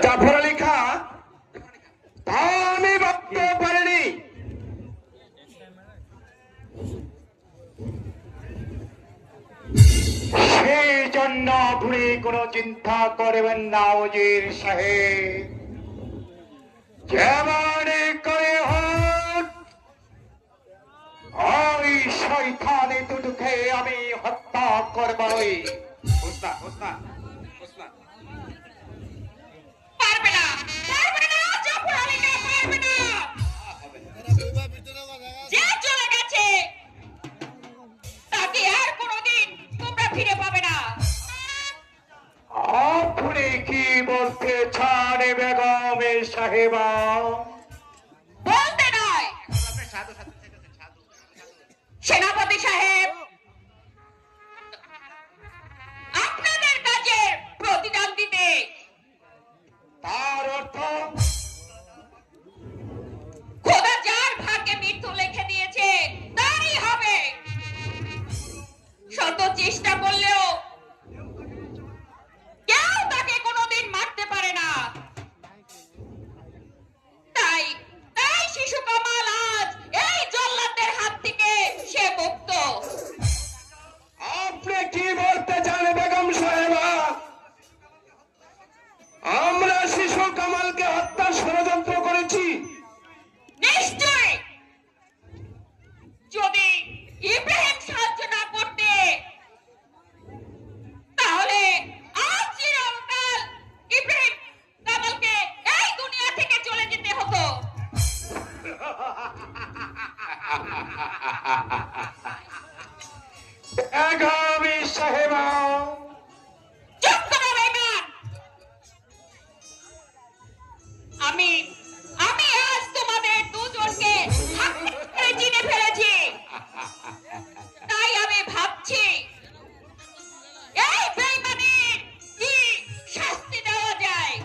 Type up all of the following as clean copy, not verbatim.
জাফর আলী খাঁ তা আমি ভাবতে পারিনি। সেই জন্য আপনি কোনো চিন্তা করবেন না ওজির সাহেব, যেমন করে হোক ওই শয়তানি দুটোকে আমি হত্যা করবই। ওস্তাদ ওস্তাদ ওস্তাদ পারবে না, পারবে না, জাফর আলী খাঁ পারবে না। যে চলে গেছে তাকে আর কোনোদিন তোমরা ফিরে পাবে না। আপনি কি বলতে চান বেগম সাহেবা? বলতে নয় সাধু সাধু সাধু সেনাপতি সাহেব, আপনাদের কাজের প্রতিদান দিতে। তার অর্থ খোদা যার ভাগ্যে মৃত্যু লিখে দিয়েছে তারই হবে। শত চেষ্টা করলেও কেউ তাকে কোনোদিন মারতে পারে না। তাই তাই শিশু কামাল আজ এই জল্লাদের হাত থেকে সে মুক্ত। আপনি কি বলতে চান বেগম সাহেবা? আমরা শিশু কামালকে হত্যার ষড়যন্ত্র করেছি? নিশ্চয়, যদি ইব্রাহিম সাহায্য না করতে তাহলে আজ চিরকাল ইব্রাহিম কামালকে এই দুনিয়া থেকে চলে যেতে হতো। বেগম সাহেবা, চুপ করো বেগান। আমি আমি আজ তোমাদের দুজনকে হাতে চিনে ফেলেছি। তাই আমি ভাবছি এই বেঈমানির কি শাস্তি দেওয়া যায়।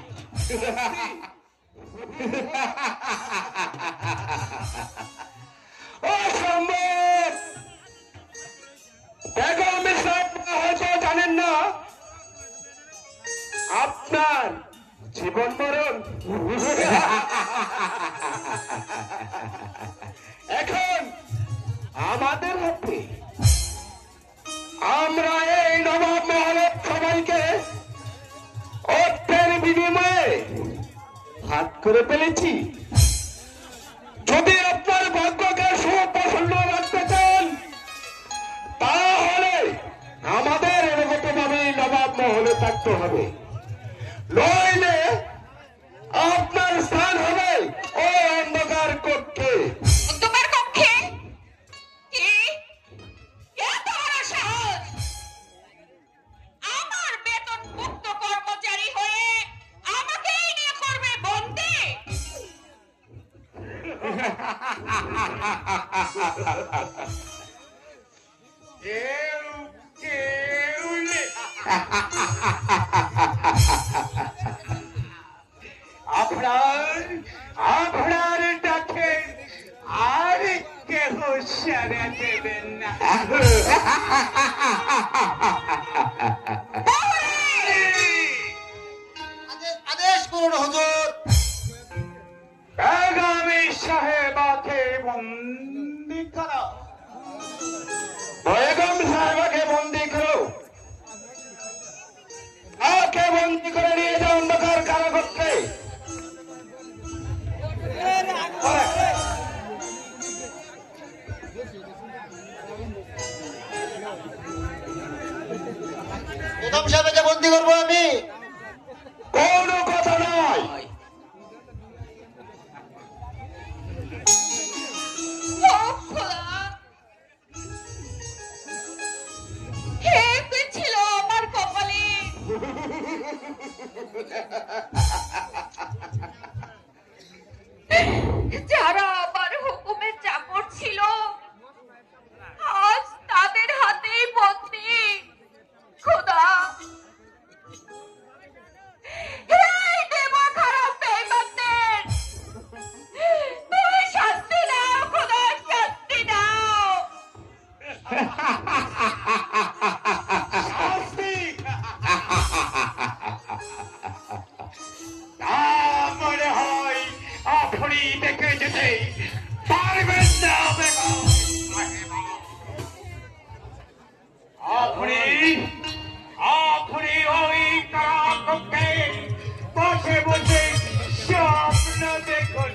অসম্ভব! বেগম সাহেবা হয়তো জানেন না আপনার জীবন মরণ এখন আমাদের হাতে। আমরা এই নবাব মহলের সবাইকে অর্থের বিনিময়ে হাত করে ফেলেছি। যদি আপনার ভাগ্যকে সুপ্রসন্ন রাখতে চান তাহলে আমাদের এরকম ভাবে নবাব মহলে থাকতে হবে, নইলে আপনার স্থান হবে ও অন্ধকার কক্ষে। তোমার কক্ষে কি এত বড় সাহস? আমার বেতন মুক্ত কর্মচারী হয়ে আমাকেই নিয়ে করবে বন্দি? কেউ কেউ নেই। আপনার আপনার ডাকে আর কেহ সাড়া দেবেন না। আদেশ করুন হুজুর। বেগম সাহেবাকে বন্দি করো, বেগম সাহেবাকে বন্দি করো, ওকে বন্দি করে নিয়ে যাও অন্ধকার কারাকক্ষে। বেগম সাহেবকে বন্দি করবো আমি? কোনো কথা নয়। ও খোদা, হে কি ছিল আমার কপালে? যারা আমার হুকুমে চাকর ছিল আজ তাদের হাতেই বন্দি। খোদা, এই দেব খারাপ বেঈমানদের তুমি শাস্তি দাও। খোদা, শাস্তি দাও। শাস্তি! তা মনে হয় আপনি দেখে যেতে পারবেন না বেগম। আপনি আপনি ওই কারাকক্ষে বসে বসে স্বপ্ন দেখুন।